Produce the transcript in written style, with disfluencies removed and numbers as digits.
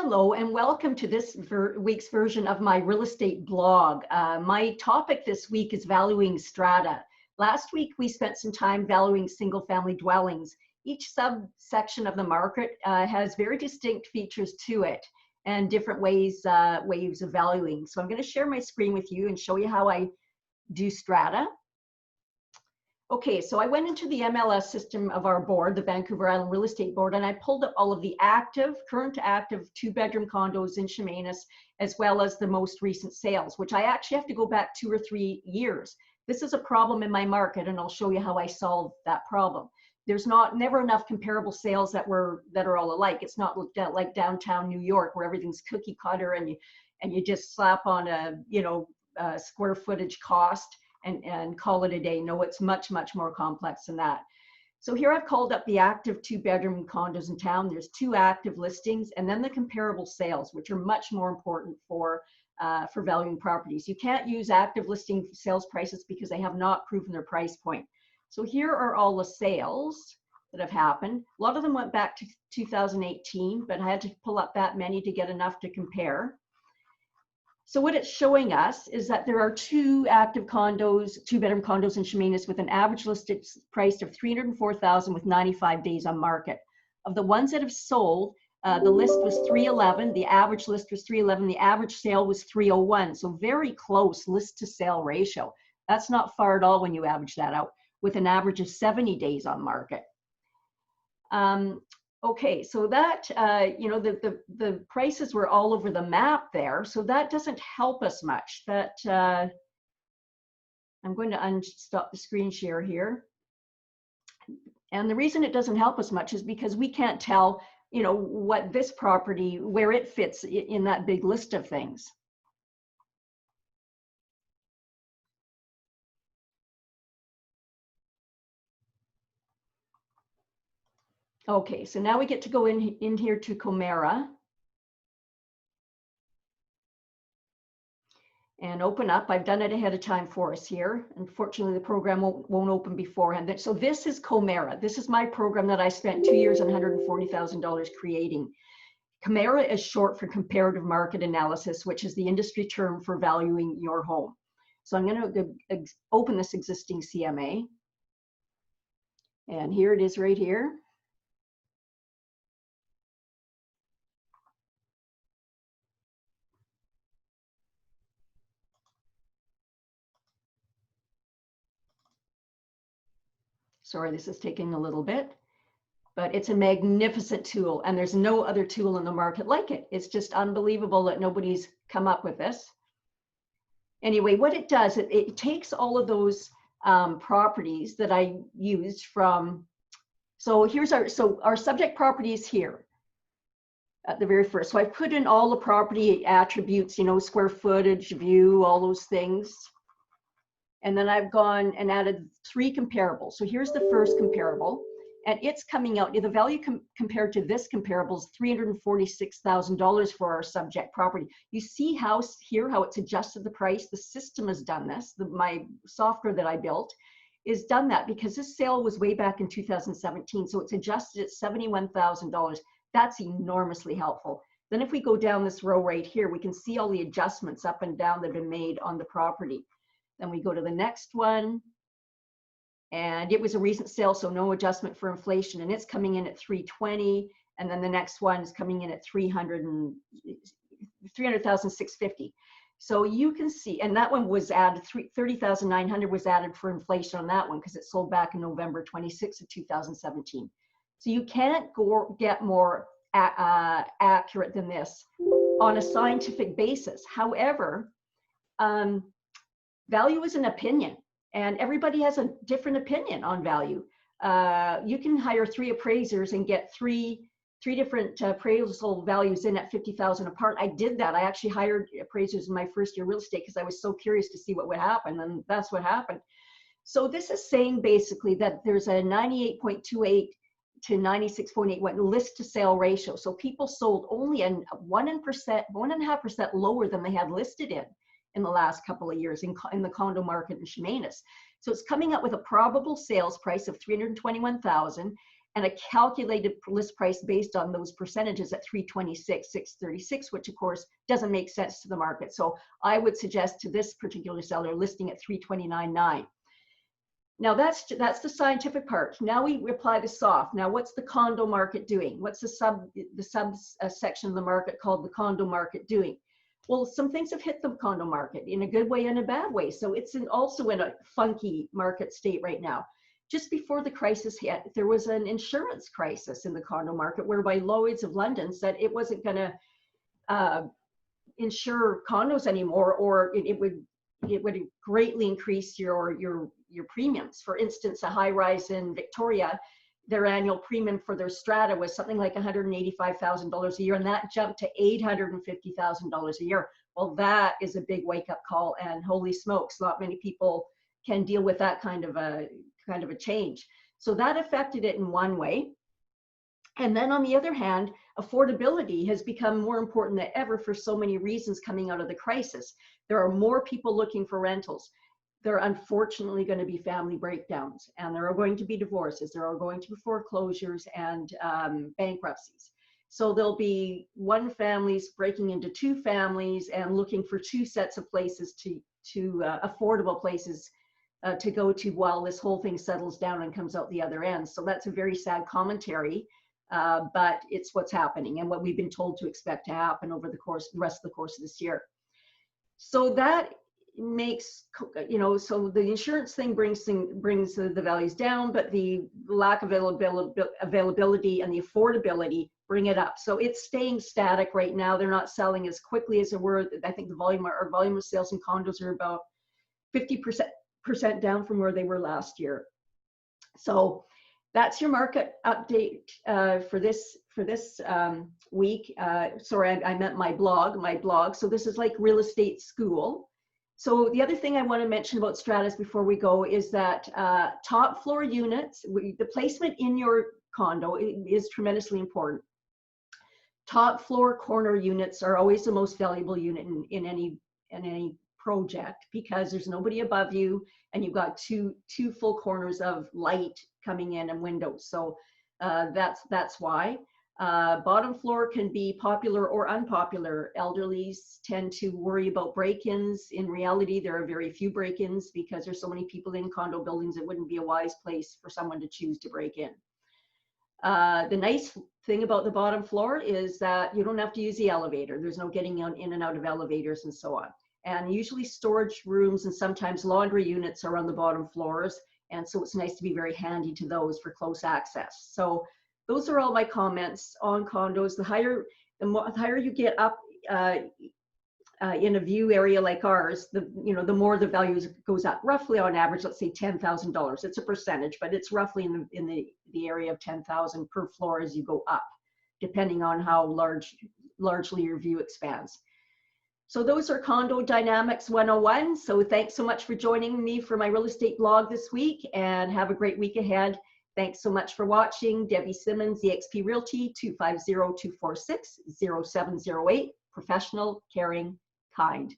Hello and welcome to this week's version of my real estate blog. My topic this week is valuing strata. Last week we spent some time valuing single family dwellings. Each subsection of the market has very distinct features to it and different ways of valuing. So I'm going to share my screen with you and show you how I do strata. Okay, so I went into the MLS system of our board, the Vancouver Island Real Estate Board, and I pulled up all of the current active two-bedroom condos in Chimera, as well as the most recent sales, which I actually have to go back 2 or 3 years. This is a problem in my market, and I'll show you how I solve that problem. There's never enough comparable sales that are all alike. It's not like downtown New York where everything's cookie cutter and you just slap on a square footage cost and call it a day. No, it's much, much more complex than that. So here I've called up the active two-bedroom condos in town. There's 2 active listings, and then the comparable sales, which are much more important for valuing properties. You can't use active listing sales prices because they have not proven their price point. So here are all the sales that have happened. A lot of them went back to 2018, but I had to pull up that many to get enough to compare. So what it's showing us is that there are 2 active condos, 2-bedroom condos in Chimera with an average listed price of $304,000 with 95 days on market. Of the ones that have sold, the list was 311, the average list was 311, the average sale was 301. So very close list to sale ratio. That's not far at all when you average that out, with an average of 70 days on market. Okay, so that, the prices were all over the map there, so that doesn't help us much. That I'm going to unstop the screen share here. And the reason it doesn't help us much is because we can't tell, what this property, where it fits in that big list of things. Okay, so now we get to go in here to Chimera and open up. I've done it ahead of time for us here. Unfortunately, the program won't open beforehand. So this is Chimera. This is my program that I spent 2 years and $140,000 creating. Chimera is short for comparative market analysis, which is the industry term for valuing your home. So I'm going to open this existing CMA. And here it is right here. Sorry, this is taking a little bit, but it's a magnificent tool, and there's no other tool in the market like it. It's just unbelievable that nobody's come up with this. Anyway, what it does, it takes all of those properties that I used from, so here's our subject property is here at the very first. So I put in all the property attributes, square footage, view, all those things. And then I've gone and added 3 comparables. So here's the first comparable, and it's coming out, the value compared to this comparable is $346,000 for our subject property. You see how it's adjusted the price. The system has done this. My software that I built is done that because this sale was way back in 2017. So it's adjusted at $71,000. That's enormously helpful. Then if we go down this row right here, we can see all the adjustments up and down that have been made on the property. Then we go to the next one, and it was a recent sale, so no adjustment for inflation, and it's coming in at 320, and then the next one is coming in at 300,650. So you can see, and that one was added, 30,900 was added for inflation on that one because it sold back in November 26th of 2017. So you can't get more accurate than this on a scientific basis. However, value is an opinion, and everybody has a different opinion on value. You can hire 3 appraisers and get three different appraisal values in at 50,000 apart. I did that. I actually hired appraisers in my first year real estate because I was so curious to see what would happen, and that's what happened. So this is saying basically that there's a 98.28 to 96.81 list to sale ratio. So people sold only 1.5% lower than they had listed in the last couple of years in the condo market in Chimera. So it's coming up with a probable sales price of $321,000, and a calculated list price based on those percentages at 326, 636, which of course doesn't make sense to the market. So I would suggest to this particular seller listing at 329.9. Now that's the scientific part. Now we apply the soft. Now what's the condo market doing? What's the section of the market called the condo market doing? Well, some things have hit the condo market in a good way and a bad way. So it's also in a funky market state right now. Just before the crisis hit, there was an insurance crisis in the condo market whereby Lloyd's of London said it wasn't going to insure condos anymore, or it would greatly increase your premiums. For instance, a high rise in Victoria, their annual premium for their strata was something like $185,000 a year, and that jumped to $850,000 a year. Well, that is a big wake-up call, and holy smokes, not many people can deal with that kind of a change. So that affected it in one way. And then on the other hand, affordability has become more important than ever for so many reasons coming out of the crisis. There are more people looking for rentals. There are unfortunately going to be family breakdowns, and there are going to be divorces. There are going to be foreclosures and bankruptcies. So there'll be one families breaking into two families and looking for two sets of places to affordable places to go to while this whole thing settles down and comes out the other end. So that's a very sad commentary, but it's what's happening and what we've been told to expect to happen over the rest of the course of this year. So that makes, so the insurance thing brings the values down, but the lack of availability and the affordability bring it up. So it's staying static right now. They're not selling as quickly as they were. I think the volume of sales in condos are about 50% down from where they were last year. So that's your market update for this week. Sorry, I meant my blog. So this is like real estate school. So the other thing I want to mention about stratas before we go is that top floor units, the placement in your condo is tremendously important. Top floor corner units are always the most valuable unit in any project, because there's nobody above you and you've got two full corners of light coming in and windows. So that's why. Bottom floor can be popular or unpopular. Elderlies tend to worry about break-ins. In reality, there are very few break-ins because there's so many people in condo buildings. It wouldn't be a wise place for someone to choose to break in. The nice thing about the bottom floor is that you don't have to use the elevator. There's no getting in and out of elevators and so on. And usually storage rooms and sometimes laundry units are on the bottom floors. And so it's nice to be very handy to those for close access. So those are all my comments on condos. The higher you get up in a view area like ours, the more the value goes up. Roughly on average, let's say $10,000. It's a percentage, but it's roughly in the area of $10,000 per floor as you go up, depending on how largely your view expands. So those are Condo Dynamics 101. So thanks so much for joining me for my real estate blog this week, and have a great week ahead. Thanks so much for watching. Debbie Simmonds, eXp Realty, 250-246-0708. Professional, caring, kind.